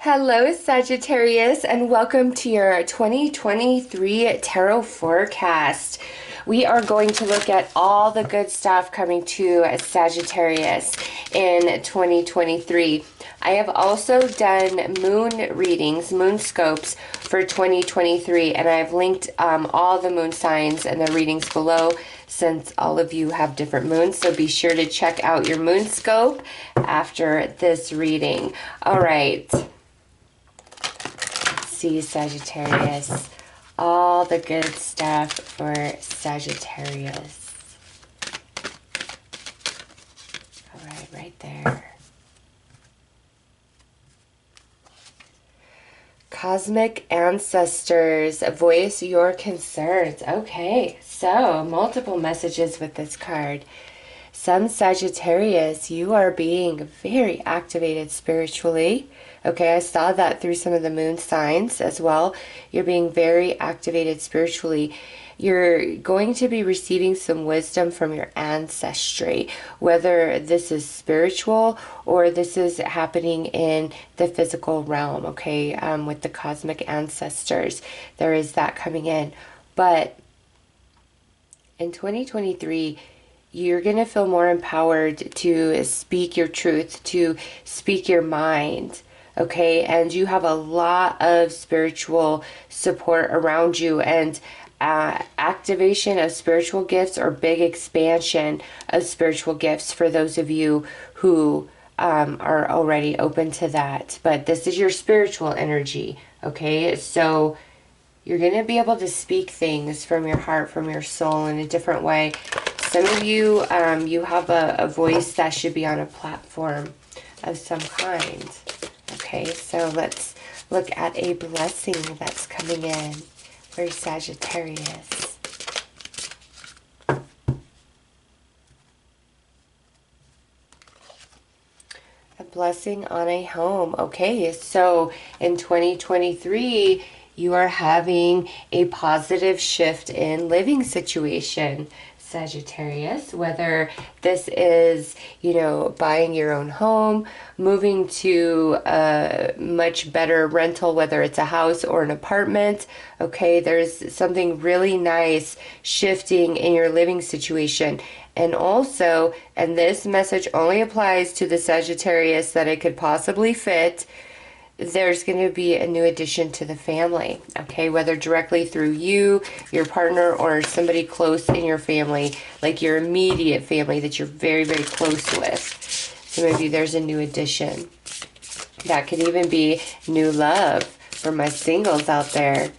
Hello, Sagittarius, and welcome to your 2023 tarot forecast. We are going to look at all the good stuff coming to Sagittarius in 2023. I have also done moon readings, Moonscopes, for 2023, and I've linked all the moon signs and the readings below since all of you have different moons. So be sure to check out your Moonscope after this reading. All right. See Sagittarius, all the good stuff for Sagittarius. All right there. Cosmic ancestors, voice your concerns. Okay, so multiple messages with this card. Some Sagittarius, you are being very activated spiritually. Okay, I saw that through some of the moon signs as well. You're being very activated spiritually. You're going to be receiving some wisdom from your ancestry, whether this is spiritual or this is happening in the physical realm, okay, with the cosmic ancestors. There is that coming in. But in 2023, you're going to feel more empowered to speak your truth, to speak your mind. Okay, and you have a lot of spiritual support around you, and activation of spiritual gifts or big expansion of spiritual gifts for those of you who are already open to that. But this is your spiritual energy, okay? So you're going to be able to speak things from your heart, from your soul in a different way. Some of you, you have a voice that should be on a platform of some kind. Okay, so let's look at a blessing that's coming in for Sagittarius. A blessing on a home. Okay, so in 2023, you are having a positive shift in living situation, Sagittarius, whether this is, buying your own home, moving to a much better rental, whether it's a house or an apartment. Okay, there's something really nice shifting in your living situation. And also, and this message only applies to the Sagittarius that it could possibly fit, there's going to be a new addition to the family, okay, whether directly through you, your partner, or somebody close in your family, like your immediate family that you're very, very close with. So maybe there's a new addition. That could even be new love for my singles out there.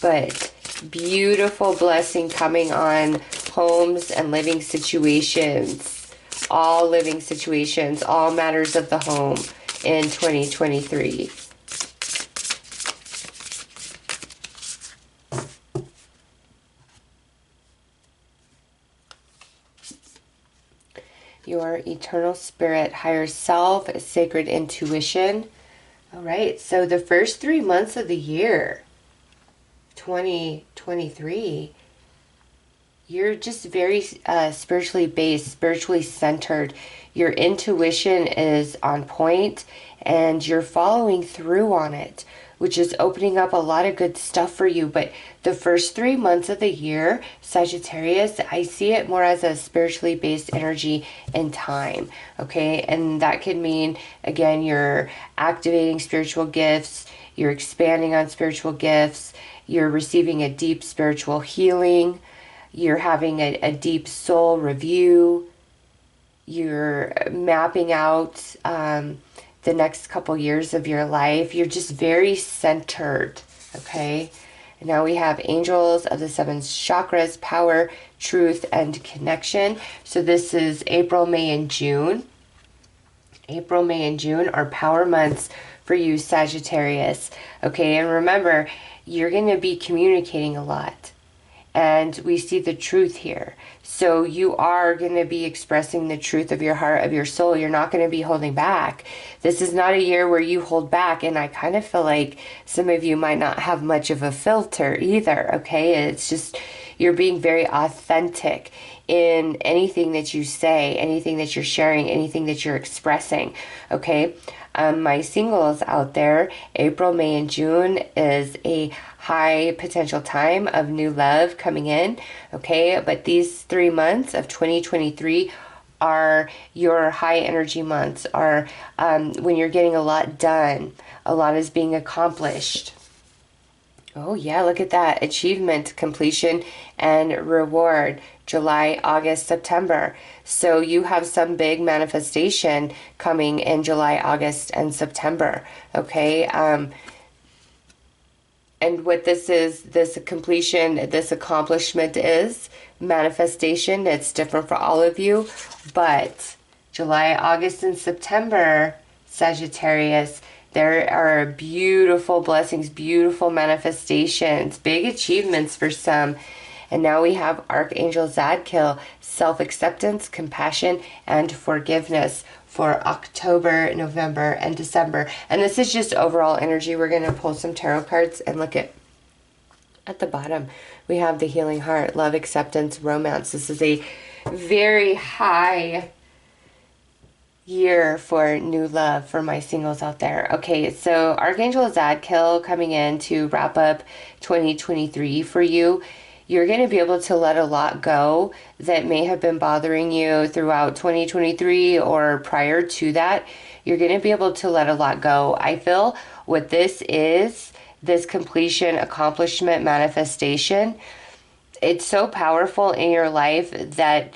But beautiful blessing coming on homes and living situations, all living situations, all matters of the home in 2023. Your eternal spirit, higher self, sacred intuition. All right, so the first 3 months of the year, 2023, you're just very spiritually based, spiritually centered. Your intuition is on point and you're following through on it, which is opening up a lot of good stuff for you. But the first 3 months of the year, Sagittarius, I see it more as a spiritually based energy and time, okay? And that could mean, again, you're activating spiritual gifts, you're expanding on spiritual gifts, you're receiving a deep spiritual healing, you're having a deep soul review, you're mapping out the next couple years of your life. You're just very centered, okay? And now we have angels of the seven chakras, power, truth, and connection. So this is April, May, and June. April, May, and June are power months for you, Sagittarius. Okay, and remember, you're going to be communicating a lot. And we see the truth here. So you are going to be expressing the truth of your heart, of your soul. You're not going to be holding back. This is not a year where you hold back. And I kind of feel like some of you might not have much of a filter either. Okay, it's just you're being very authentic in anything that you say, anything that you're sharing, anything that you're expressing. Okay, My singles out there, April, May, and June is a high potential time of new love coming in, okay? But these 3 months of 2023 are your high energy months, are when you're getting a lot done, a lot is being accomplished. Oh yeah, look at that. Achievement, completion, and reward. July, August, September. So you have some big manifestation coming in July, August, and September. Okay. And what this is, this completion, this accomplishment is manifestation. It's different for all of you. But July, August, and September, Sagittarius, there are beautiful blessings, beautiful manifestations, big achievements for some. And now we have Archangel Zadkiel, self-acceptance, compassion, and forgiveness for October, November, and December. And this is just overall energy. We're going to pull some tarot cards and look at the bottom. We have the healing heart, love, acceptance, romance. This is a very high year for new love for my singles out there. Okay, so Archangel Zadkiel coming in to wrap up 2023 for you. You're going to be able to let a lot go that may have been bothering you throughout 2023 or prior to that. You're going to be able to let a lot go. I feel what this is, this completion, accomplishment, manifestation, it's so powerful in your life that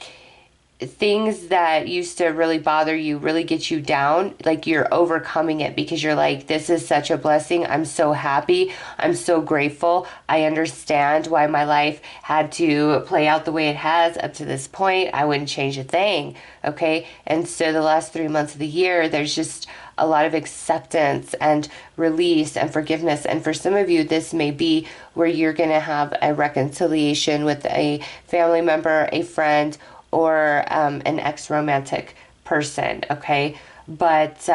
things that used to really bother you, really get you down, like you're overcoming it because you're like, this is such a blessing. I'm so happy. I'm so grateful. I understand why my life had to play out the way it has up to this point. I wouldn't change a thing. Okay. And so the last 3 months of the year, there's just a lot of acceptance and release and forgiveness. And for some of you, this may be where you're going to have a reconciliation with a family member, a friend, or an ex-romantic person, okay? But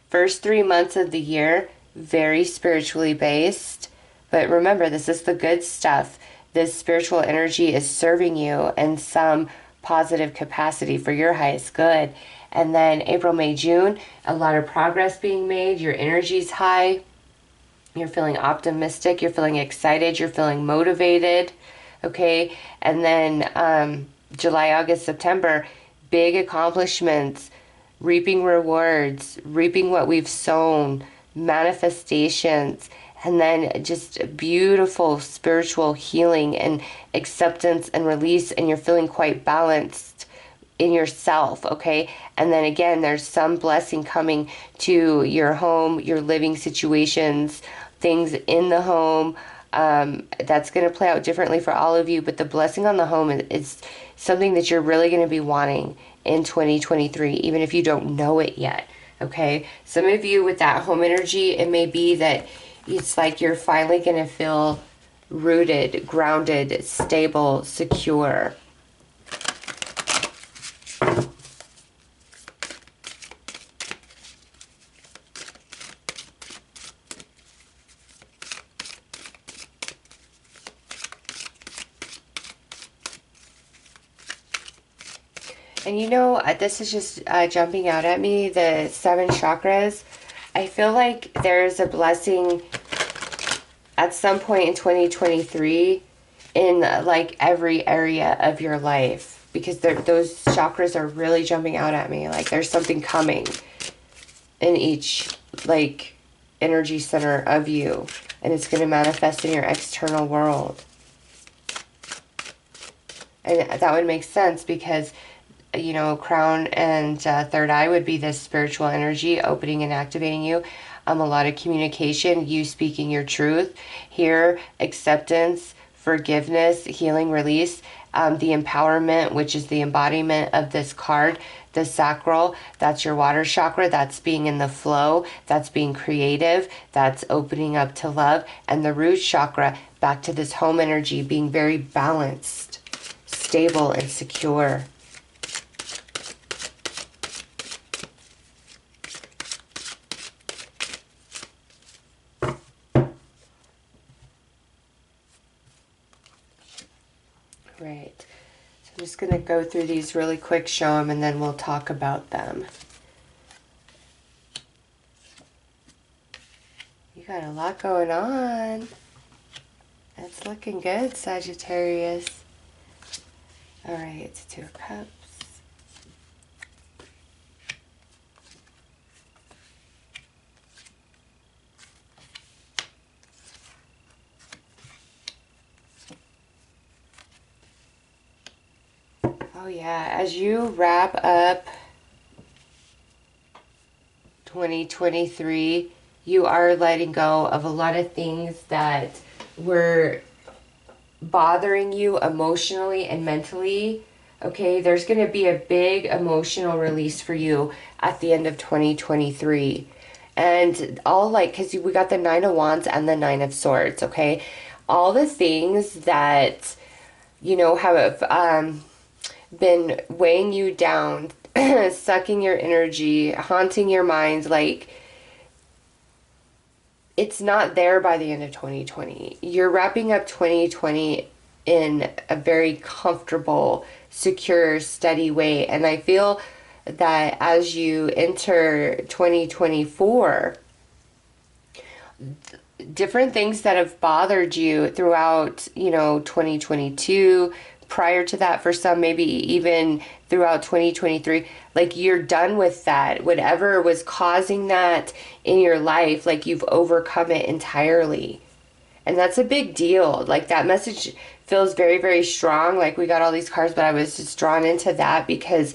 first 3 months of the year, very spiritually based. But remember, this is the good stuff. This spiritual energy is serving you in some positive capacity for your highest good. And then April, May, June, a lot of progress being made. Your energy's high. You're feeling optimistic. You're feeling excited. You're feeling motivated, okay? And then July, August, September, big accomplishments, reaping rewards, reaping what we've sown, manifestations, and then just beautiful spiritual healing and acceptance and release, and you're feeling quite balanced in yourself, okay? And then again, there's some blessing coming to your home, your living situations, things in the home. That's going to play out differently for all of you, but the blessing on the home is something that you're really going to be wanting in 2023, even if you don't know it yet, okay? Some of you with that home energy, it may be that it's like you're finally going to feel rooted, grounded, stable, secure. And you know, this is just jumping out at me, the 7 chakras. I feel like there's a blessing at some point in 2023 in like every area of your life, because those chakras are really jumping out at me. Like there's something coming in each like energy center of you, and it's going to manifest in your external world. And that would make sense because, you know, crown and third eye would be this spiritual energy opening and activating you. A lot of communication, you speaking your truth. Here, acceptance, forgiveness, healing, release. The empowerment, which is the embodiment of this card. The sacral, that's your water chakra. That's being in the flow. That's being creative. That's opening up to love. And the root chakra, back to this home energy, being very balanced, stable, and secure. Right. So I'm just going to go through these really quick, show them, and then we'll talk about them. You got a lot going on. It's looking good, Sagittarius. All right, it's 2 of Cups. Oh yeah, as you wrap up 2023, you are letting go of a lot of things that were bothering you emotionally and mentally. Okay, there's going to be a big emotional release for you at the end of 2023. And all like, because we got the 9 of Wands and the 9 of Swords, okay? All the things that, you know, have been weighing you down, sucking your energy, haunting your mind, like, it's not there by the end of 2020. You're wrapping up 2020 in a very comfortable, secure, steady way. And I feel that as you enter 2024, different things that have bothered you throughout, you know, 2022, prior to that for some, maybe even throughout 2023, like you're done with that. Whatever was causing that in your life, like you've overcome it entirely. And that's a big deal. Like that message feels very, very strong. Like we got all these cards, but I was just drawn into that because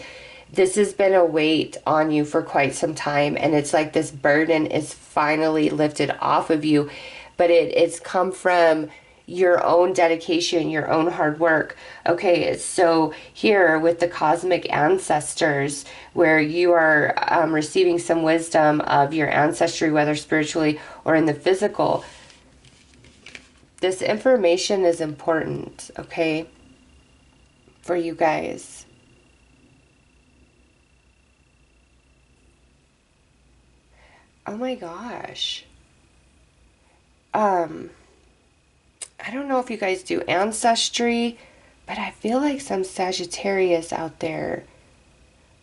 this has been a weight on you for quite some time. And it's like this burden is finally lifted off of you. But it's come from your own dedication, your own hard work. Okay, so here with the cosmic ancestors, where you are receiving some wisdom of your ancestry, whether spiritually or in the physical, this information is important, okay, for you guys. Oh my gosh. I don't know if you guys do ancestry, but I feel like some Sagittarius out there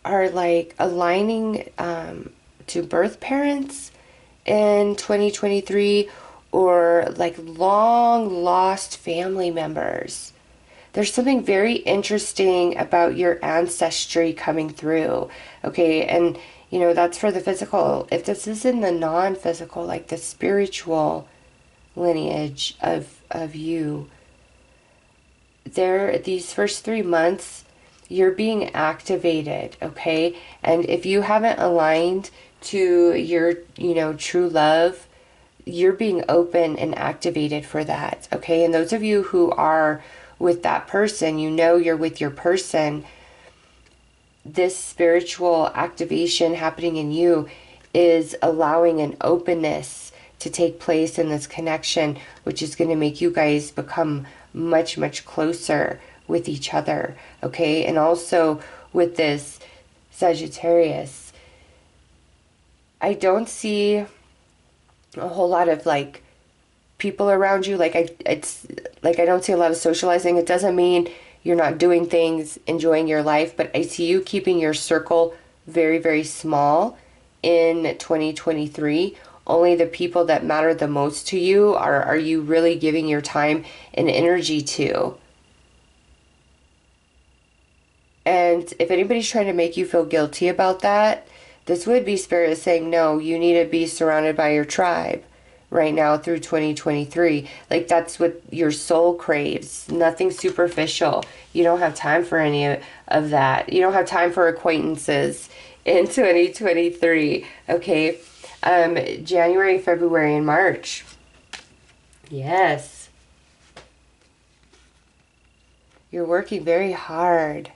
are like aligning to birth parents in 2023, or like long lost family members. There's something very interesting about your ancestry coming through. Okay, and you know, that's for the physical. If this is in the non-physical, like the spiritual lineage of you, there, these first 3 months, you're being activated, okay? And if you haven't aligned to your, you know, true love, you're being open and activated for that, okay? And those of you who are with that person, you know you're with your person, this spiritual activation happening in you is allowing an openness to take place in this connection, which is going to make you guys become much, much closer with each other, okay? And also with this Sagittarius, I don't see a whole lot of like people around you. Like it's like I don't see a lot of socializing. It doesn't mean you're not doing things, enjoying your life, but I see you keeping your circle very, very small in 2023. Only the people that matter the most to you are you really giving your time and energy to. And if anybody's trying to make you feel guilty about that, this would be Spirit saying, no, you need to be surrounded by your tribe right now through 2023. Like that's what your soul craves. Nothing superficial. You don't have time for any of that. You don't have time for acquaintances in 2023. Okay. January, February, and March. Yes. You're working very hard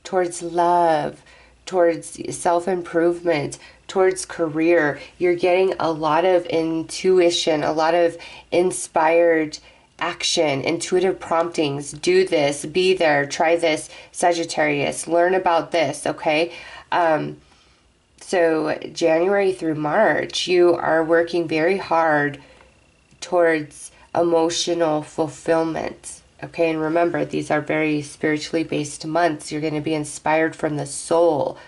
towards love, towards self-improvement, towards career. You're getting a lot of intuition, a lot of inspired action, intuitive promptings. Do this, be there, try this, Sagittarius. Learn about this, okay? So January through March, you are working very hard towards emotional fulfillment. Okay, and remember, these are very spiritually based months. You're going to be inspired from the soul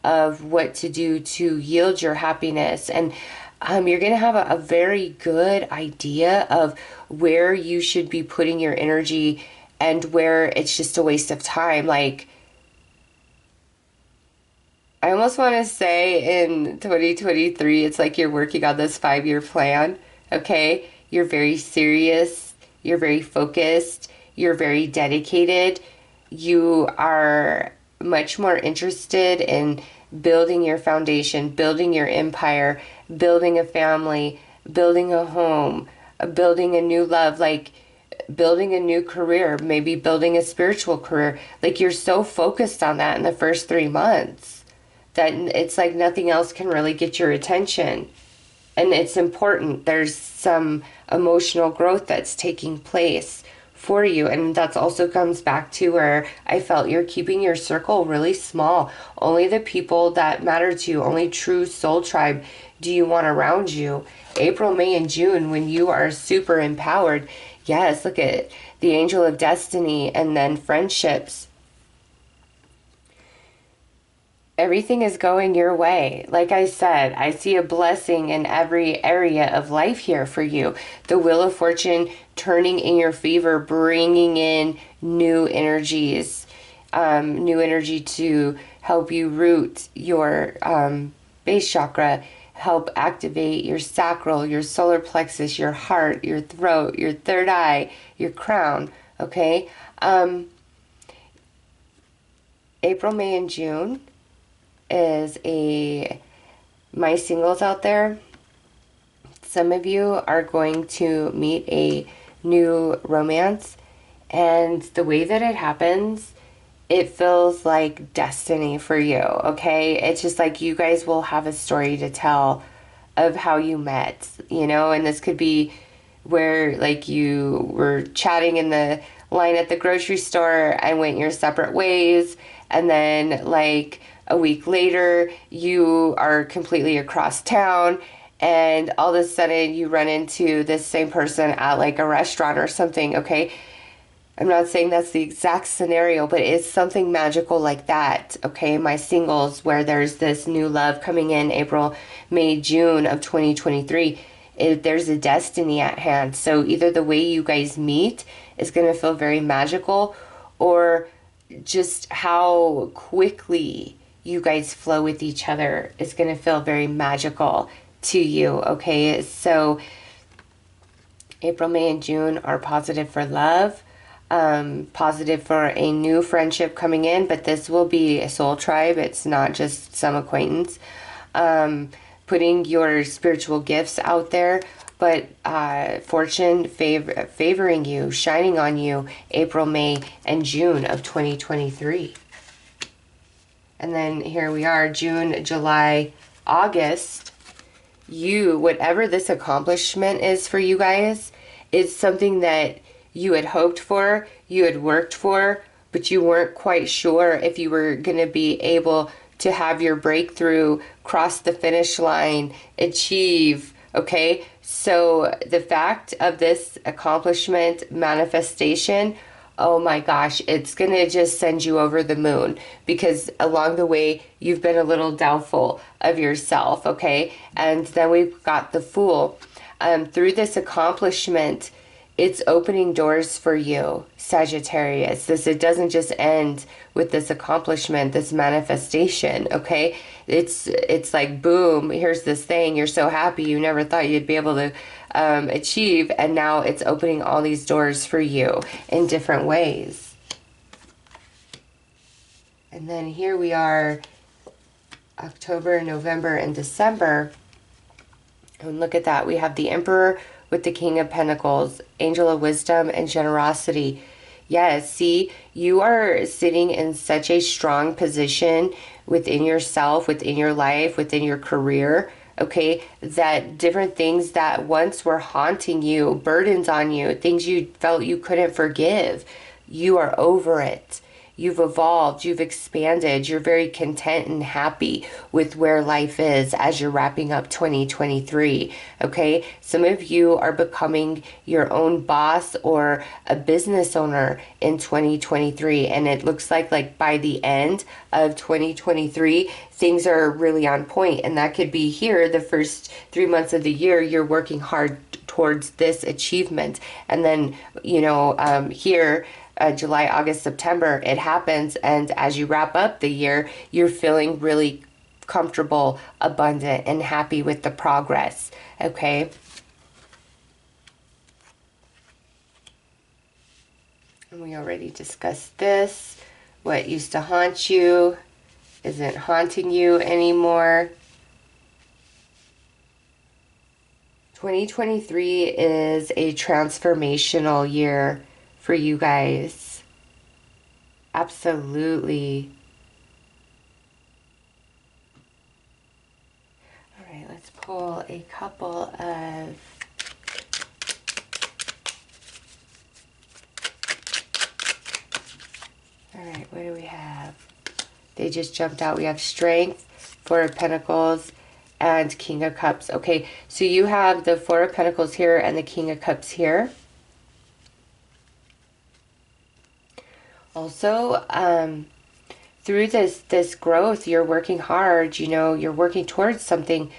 of what to do to yield your happiness. And you're going to have a very good idea of where you should be putting your energy and where it's just a waste of time. Like, I almost want to say in 2023, it's like you're working on this 5-year plan, okay? You're very serious, you're very focused, you're very dedicated. You are much more interested in building your foundation, building your empire, building a family, building a home, building a new love, like building a new career, maybe building a spiritual career. Like, you're so focused on that in the first 3 months that it's like nothing else can really get your attention. And it's important. There's some emotional growth that's taking place for you. And that also comes back to where I felt you're keeping your circle really small. Only the people that matter to you, only true soul tribe do you want around you. April, May, and June, when you are super empowered. Yes, look at the angel of destiny and then friendships. Everything is going your way. Like I said, I see a blessing in every area of life here for you. The Wheel of Fortune turning in your favor, bringing in new energies, new energy to help you root your base chakra, help activate your sacral, your solar plexus, your heart, your throat, your third eye, your crown, okay? April, May, and June is my singles out there. Some of you are going to meet a new romance, and the way that it happens, it feels like destiny for you, okay? It's just like you guys will have a story to tell of how you met, and this could be where like you were chatting in the line at the grocery store and went your separate ways, and then like a week later you are completely across town, and all of a sudden you run into this same person at like a restaurant or something, okay? I'm not saying that's the exact scenario, but it's something magical like that, okay? My singles, where there's this new love coming in April, May, June of 2023, there's a destiny at hand. So either the way you guys meet is going to feel very magical, or just how quickly you guys flow with each other is going to feel very magical to you, okay? So April, May, and June are positive for love, positive for a new friendship coming in, but this will be a soul tribe. It's not just some acquaintance. Putting your spiritual gifts out there, but fortune favoring you, shining on you, April, May, and June of 2023. And then here we are, June, July, August. Whatever this accomplishment is for you guys, is something that you had hoped for, you had worked for, but you weren't quite sure if you were going to be able to have your breakthrough, cross the finish line, achieve, okay? So the fact of this accomplishment, manifestation, oh my gosh, it's going to just send you over the moon, because along the way, you've been a little doubtful of yourself, okay? And then we've got the Fool. Through this accomplishment, it's opening doors for you, Sagittarius. It doesn't just end with this accomplishment, this manifestation, okay? It's like, boom, here's this thing. You're so happy you never thought you'd be able to achieve, and now it's opening all these doors for you in different ways. And then here we are, October, November, and December. And look at that. We have the Emperor with the King of Pentacles, Angel of Wisdom, and Generosity. Yes, see, you are sitting in such a strong position within yourself, within your life, within your career, okay, that different things that once were haunting you, burdens on you, things you felt you couldn't forgive, you are over it. You've evolved, you've expanded, you're very content and happy with where life is as you're wrapping up 2023. Okay, some of you are becoming your own boss or a business owner in 2023, and it looks like by the end of 2023 things are really on point, and that could be here the first 3 months of the year you're working hard towards this achievement, and then here July, August, September, it happens. And as you wrap up the year, you're feeling really comfortable, abundant, and happy with the progress. Okay. And we already discussed this. What used to haunt you isn't haunting you anymore. 2023 is a transformational year for you guys. Absolutely. All right, let's pull a couple of all right, what do we have? They just jumped out. We have Strength, Four of Pentacles, and King of Cups. Okay, so you have the Four of Pentacles here and the King of Cups here. Also, through this growth, you're working hard, you're working towards something.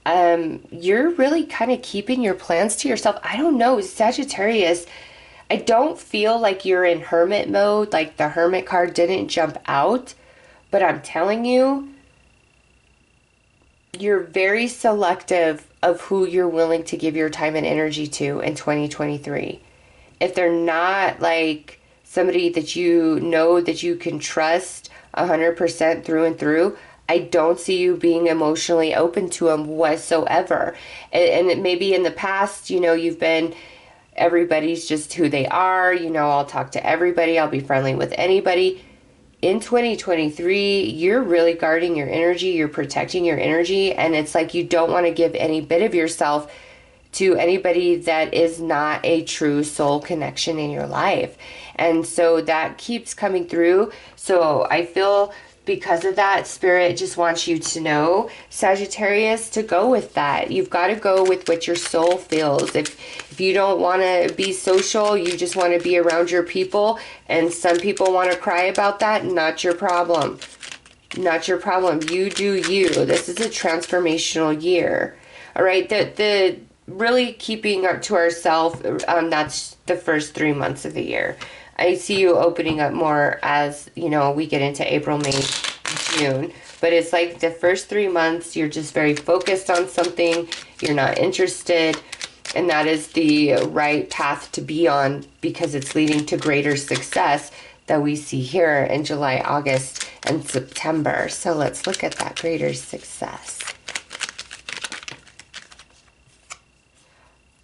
You're really kind of keeping your plans to yourself. I don't know, Sagittarius, I don't feel like you're in hermit mode, like the Hermit card didn't jump out, but I'm telling you, you're very selective of who you're willing to give your time and energy to in 2023. If they're not like somebody that you know that you can trust 100% through and through, I don't see you being emotionally open to them whatsoever. And it maybe in the past, you've been, everybody's just who they are. I'll talk to everybody. I'll be friendly with anybody. In 2023, you're really guarding your energy. You're protecting your energy. And it's like you don't want to give any bit of yourself to anybody that is not a true soul connection in your life. And so that keeps coming through. So I feel because of that, Spirit just wants you to know, Sagittarius, to go with that. You've got to go with what your soul feels. If you don't want to be social, you just want to be around your people, and some people want to cry about that, not your problem. Not your problem. You do you. This is a transformational year. All right, the really keeping up to ourselves, that's the first 3 months of the year. I see you opening up more as, we get into April, May, June. But it's like the first 3 months, you're just very focused on something. You're not interested. And that is the right path to be on, because it's leading to greater success that we see here in July, August, and September. So let's look at that greater success.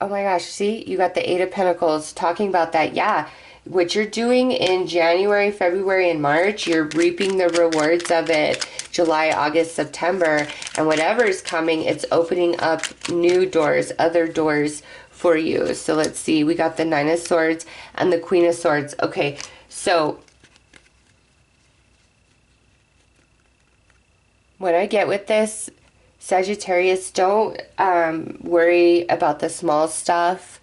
Oh my gosh, see, you got the Eight of Pentacles talking about that. Yeah, what you're doing in January, February, and March, you're reaping the rewards of it. July, August, September, and whatever's coming, it's opening up new doors, other doors for you. So let's see, we got the Nine of Swords and the Queen of Swords. Okay, so what I get with this, Sagittarius, don't worry about the small stuff,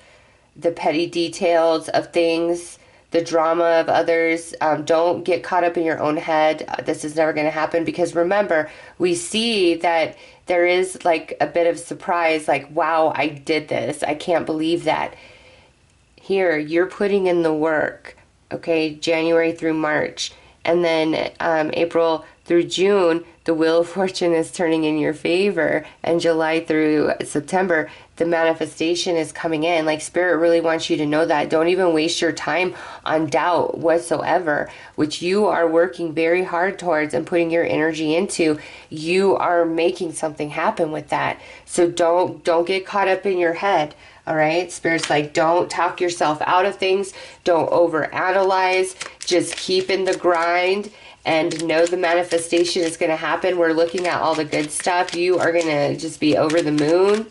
the petty details of things, the drama of others. Don't get caught up in your own head. This is never going to happen, because remember, we see that there is like a bit of surprise, like, wow, I did this. I can't believe that. Here, you're putting in the work, okay, January through March. And then April through June, the Wheel of Fortune is turning in your favor. And July through September, the manifestation is coming in. Like, Spirit really wants you to know that. Don't even waste your time on doubt whatsoever, which you are working very hard towards and putting your energy into. You are making something happen with that. So don't get caught up in your head. All right, Spirit's like, don't talk yourself out of things. Don't overanalyze. Just keep in the grind and know the manifestation is going to happen. We're looking at all the good stuff. You are going to just be over the moon.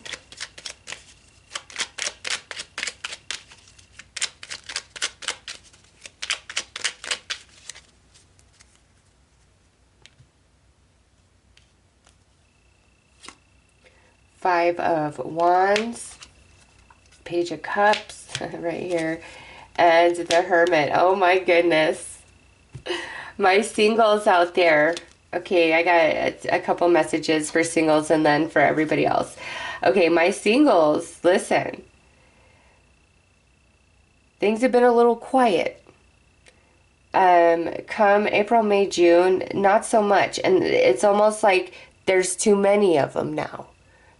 Five of Wands, Page of Cups right here, and the Hermit. Oh my goodness. My singles out there. Okay, I got a couple messages for singles and then for everybody else. Okay, my singles, listen. Things have been a little quiet. Come April, May, June, not so much. And it's almost like there's too many of them now.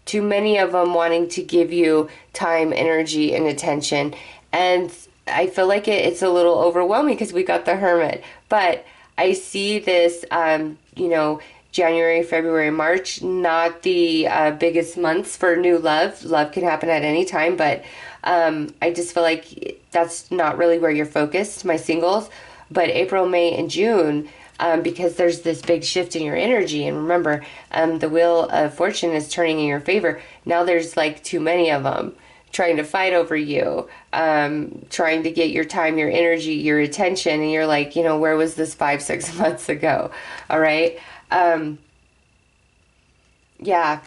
Too many of them wanting to give you time, energy, and attention. And I feel like it's a little overwhelming because we got the Hermit. But I see this, you know, January, February, March, not the biggest months for new love. Love can happen at any time, but I just feel like that's not really where you're focused, my singles. But April, May, and June, because there's this big shift in your energy. And remember, the Wheel of Fortune is turning in your favor. Now there's like too many of them trying to fight over you, trying to get your time, your energy, your attention. And you're like, you know, where was this 5-6 months ago? All right. Yeah.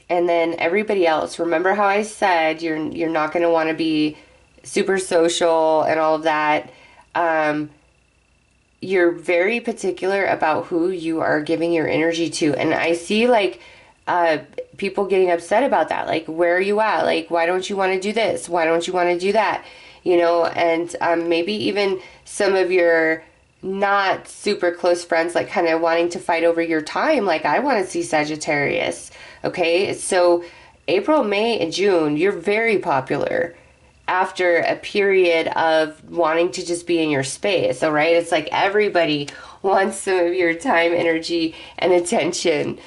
And then everybody else, remember how I said you're not going to want to be super social and all of that. You're very particular about who you are giving your energy to. And I see like people getting upset about that. Like, where are you at? Like, why don't you want to do this? Why don't you want to do that? You know, and maybe even some of your not super close friends, like kind of wanting to fight over your time. Like, I want to see Sagittarius. Okay, so April, May, and June, you're very popular after a period of wanting to just be in your space, all right? It's like everybody wants some of your time, energy, and attention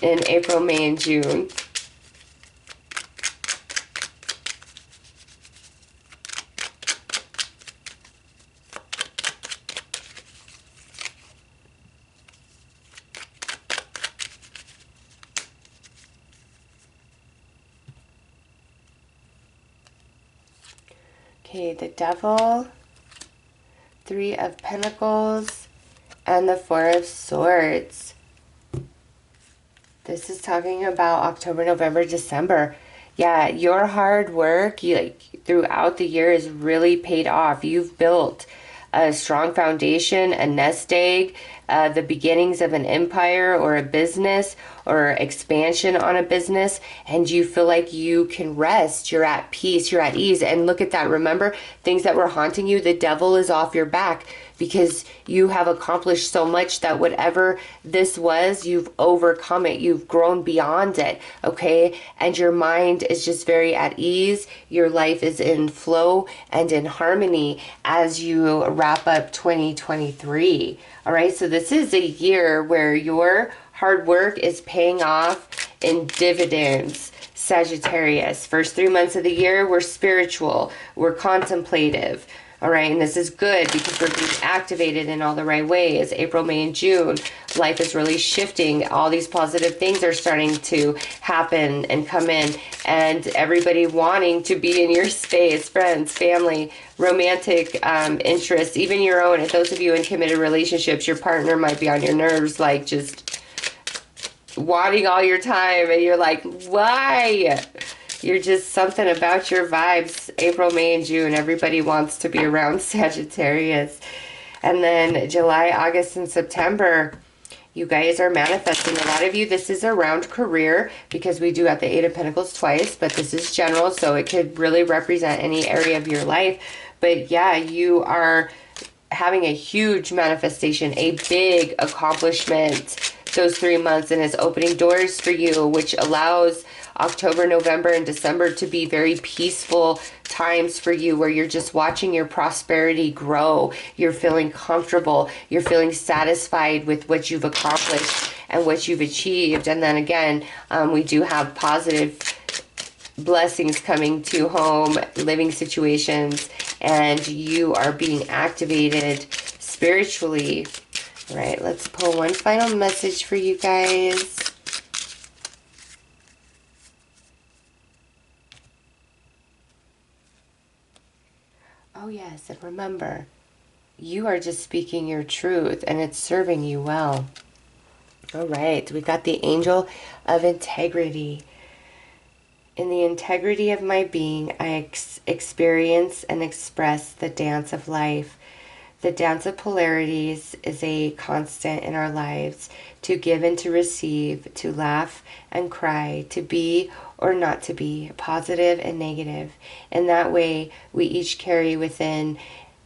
in April, May, and June. Okay, the Devil, Three of Pentacles, and the Four of Swords. This is talking about October, November, December. Yeah, your hard work throughout the year is really paid off. You've built a strong foundation, a nest egg, the beginnings of an empire or a business or expansion on a business, and you feel like you can rest. You're at peace, you're at ease. And look at that. Remember, things that were haunting you, the devil is off your back because you have accomplished so much that whatever this was, you've overcome it. You've grown beyond it, okay? And your mind is just very at ease. Your life is in flow and in harmony as you wrap up 2023. All right, so this is a year where your hard work is paying off in dividends, Sagittarius. First 3 months of the year, we're spiritual, we're contemplative. All right, and this is good because we're being activated in all the right ways. April, May, and June, life is really shifting. All these positive things are starting to happen and come in, and everybody wanting to be in your space, friends, family, romantic interests, even your own. And those of you in committed relationships, your partner might be on your nerves, like just wanting all your time, and you're like, why? You're just something about your vibes. April, May, and June, everybody wants to be around Sagittarius. And then July, August, and September, you guys are manifesting. A lot of you, this is around career because we do have the Eight of Pentacles twice, but this is general, so it could really represent any area of your life. But yeah, you are having a huge manifestation, a big accomplishment those 3 months, and it's opening doors for you, which allows October, November, and December to be very peaceful times for you where you're just watching your prosperity grow. You're feeling comfortable. You're feeling satisfied with what you've accomplished and what you've achieved. And then again, we do have positive blessings coming to home, living situations, and you are being activated spiritually. All right, let's pull one final message for you guys. Oh yes, and remember, you are just speaking your truth and it's serving you well. All right, we got the Angel of Integrity. In the integrity of my being, I experience and express the dance of life. The dance of polarities is a constant in our lives, to give and to receive, to laugh and cry, to be or not to be, positive and negative. In that way, we each carry within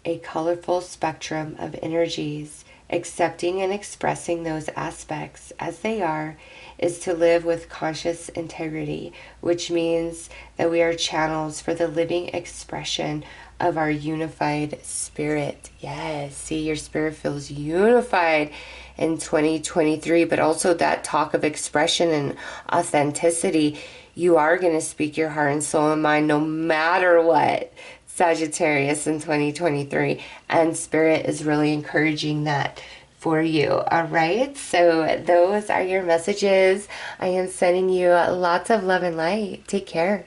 a colorful spectrum of energies. Accepting and expressing those aspects as they are is to live with conscious integrity, which means that we are channels for the living expression of our unified spirit. Yes, see, your spirit feels unified in 2023, but also that talk of expression and authenticity. You are going to speak your heart and soul and mind no matter what, Sagittarius, in 2023. And Spirit is really encouraging that for you. All right. So those are your messages. I am sending you lots of love and light. Take care.